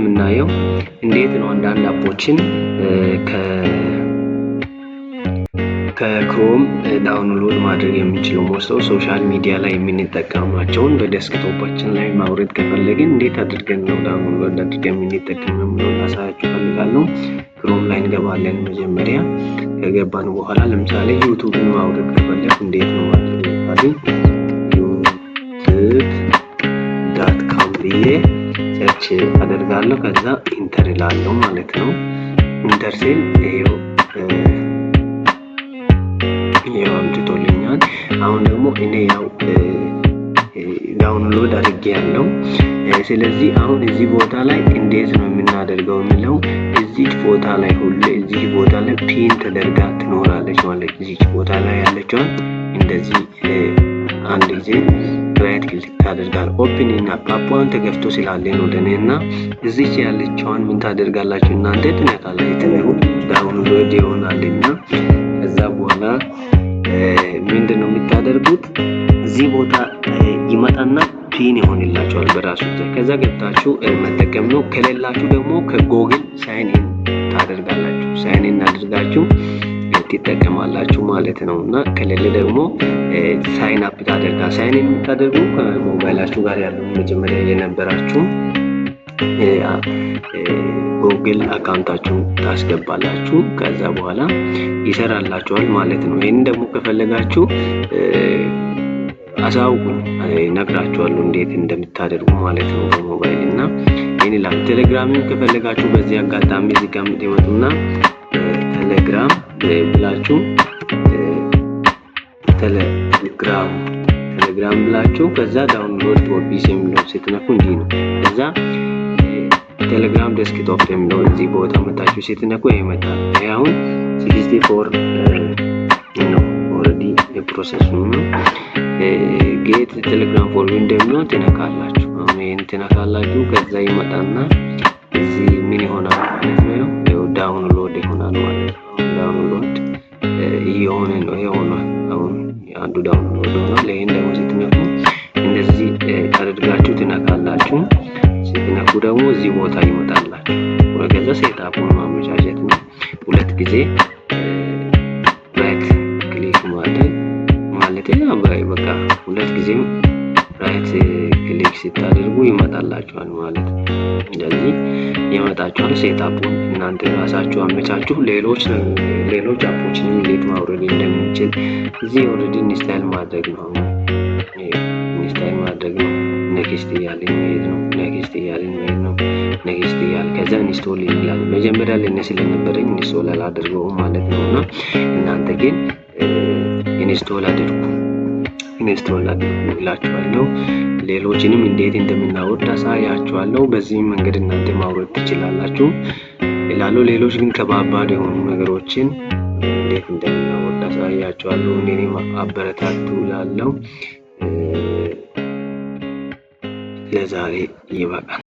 የምናየው እንዴት ነው አንዳንድ አፖችን ከክሮም ዳውንሎድ ማድረግ የምንችለው። ሞስተው ሶሻል ሚዲያ ላይ የምንጠቀማቸውን በዴስክቶፓችን ላይ ማውረድ ከፈለግን እንዴት አድርገን ነው ዳውንሎድ አድርገን የምንጠቀመው ነው ላሳያችሁ ፈልጋለሁ። ክሮም ላይ እንገባለን። መጀመሪያ ከገባን በኋላ ለምሳሌ ዩቲዩብን ማውረድ ከፈለግ እንዴት ነው ማለት ነው youtube.com ብዬ ሰርች አደርጋለሁ። ከዛ ኢንተር እላለሁ ማለት ነው። ኢንተር ሲል ይሄው አምጥቶልኛል። አሁን ደግሞ እኔ ያው ዳውንሎድ አድርጌያለሁ። ስለዚህ አሁን እዚህ ቦታ ላይ እንዴት ነው የምናደርገው የሚለው እዚህ ቦታ ላይ ሁሉ እዚህ ቦታ ላይ ፒን ተደርጋ ትኖራለች ማለት እዚህ ቦታ ላይ ያለችውን እንደዚህ አንድ ጊዜ ራይት ክሊክ ታደርጋለህ። ኦፕን እና አፑን ተከፍቶ ስላለ ነው ደኔና እዚህ ያለችውን ምን ታደርጋላችሁ እናንተ ትነካላችሁ። ዳውንሎድ ይሆናልና ከዛ በኋላ ምንድነው የምታደርጉት እዚህ ቦታ ይመጣና ፒን ይሆንላችኋል በራሱ ጊዜ። ከዛ ገብታችሁ መጠቀም ነው። ከሌላችሁ ደግሞ ከጎግል ሳይን ኢን ታደርጋላችሁ። ሳይን ኢን አድርጋችሁ ትጠቀማላችሁ ማለት ነውና ከሌለ ደግሞ ሳይን አፕ ታደርጋላችሁ። ሳይን ኢን የምታደርጉ ከሞባይላችሁ ጋር ያለው መጀመሪያ የነበራችሁ ጉግል አካውንታችሁ ታስገባላችሁ። ከዛ በኋላ ይሰራላችኋል ማለት ነው። ይሄን ደግሞ ከፈለጋችሁ አሳውቁኝ፣ ነግራችኋለሁ እንዴት እንደምታደርጉ ማለት ነው በሞባይል እና ይሄን ላይ ቴሌግራምን ከፈለጋችሁ በዚህ አጋጣሚ እዚህ ጋር ትመጡና ቴሌግራም ብላችሁ ቴሌግራም ብላችሁ ከዛ ዳውንሎድ ፎር ፒሲ የሚለው ስትነኩ እንዲህ ነው። ከዛ ቴሌግራም ዴስክቶፕ የሚለው እዚህ ቦታ መታችሁ ስትነኩ ይመጣል። ይሄ አሁን 64 ነው ኦሬዲ የፕሮሰሱ ነው። ጌት ቴሌግራም ፎር ዊንዶው ነው ትነካላችሁ። አሁን ይሄን ትነካላችሁ። ከዛ ይመጣና እዚህ ምን ይሆናል ማለት ነው ዳውንሎድ ይሆናል ማለት ነው። ዳውንሎድ እየሆነ ነው ይሆናል። አሁን አንዱ ዳውንሎድ ሆኗል። ይሄን ደግሞ ስትነኩ እንደዚህ አድርጋችሁ ትነካላችሁ። ስትነኩ ደግሞ እዚህ ቦታ ይመጣላችሁ። ወገዛ ሴትአፑን ማመቻቸት ነው። ሁለት ጊዜ ራይት ክሊክ ማድረግ ማለት ነው። በቃ ሁለት ጊዜ ራይት ክሊክ ስታደርጉ ይመጣላችኋል ማለት ነው። እንደዚህ ይመጣችኋል። ሴትአፑን እናንተ ራሳችሁ አመቻችሁ። ሌሎች አፖችን እንዴት ማውረድ እንደምንችል እዚህ ኦሬዲ ኢንስታል ማድረግ ነው። ኢንስታል ማድረግ ነው። ኔክስት እያልን መሄድ ነው። ኔክስት እያልን መሄድ ነው። ኔክስት እያልን ከዛ ኢንስቶል ይላል። መጀመሪያ ላይ ስለነበረኝ ኢንስቶል አላደርገውም ማለት ነውና እናንተ ግን ኢንስቶል አድርጉ እላችኋለሁ። ሌሎችንም እንዴት እንደምናወርድ አሳያችኋለሁ። በዚህ መንገድ እናንተ ማውረድ ትችላላችሁ ይላሉ። ሌሎች ግን ከባባድ የሆኑ ነገሮችን እንዴት እንደምናወርድ አሳያችኋለሁ። እኔም አበረታቱ እላለሁ። ለዛሬ ይበቃል።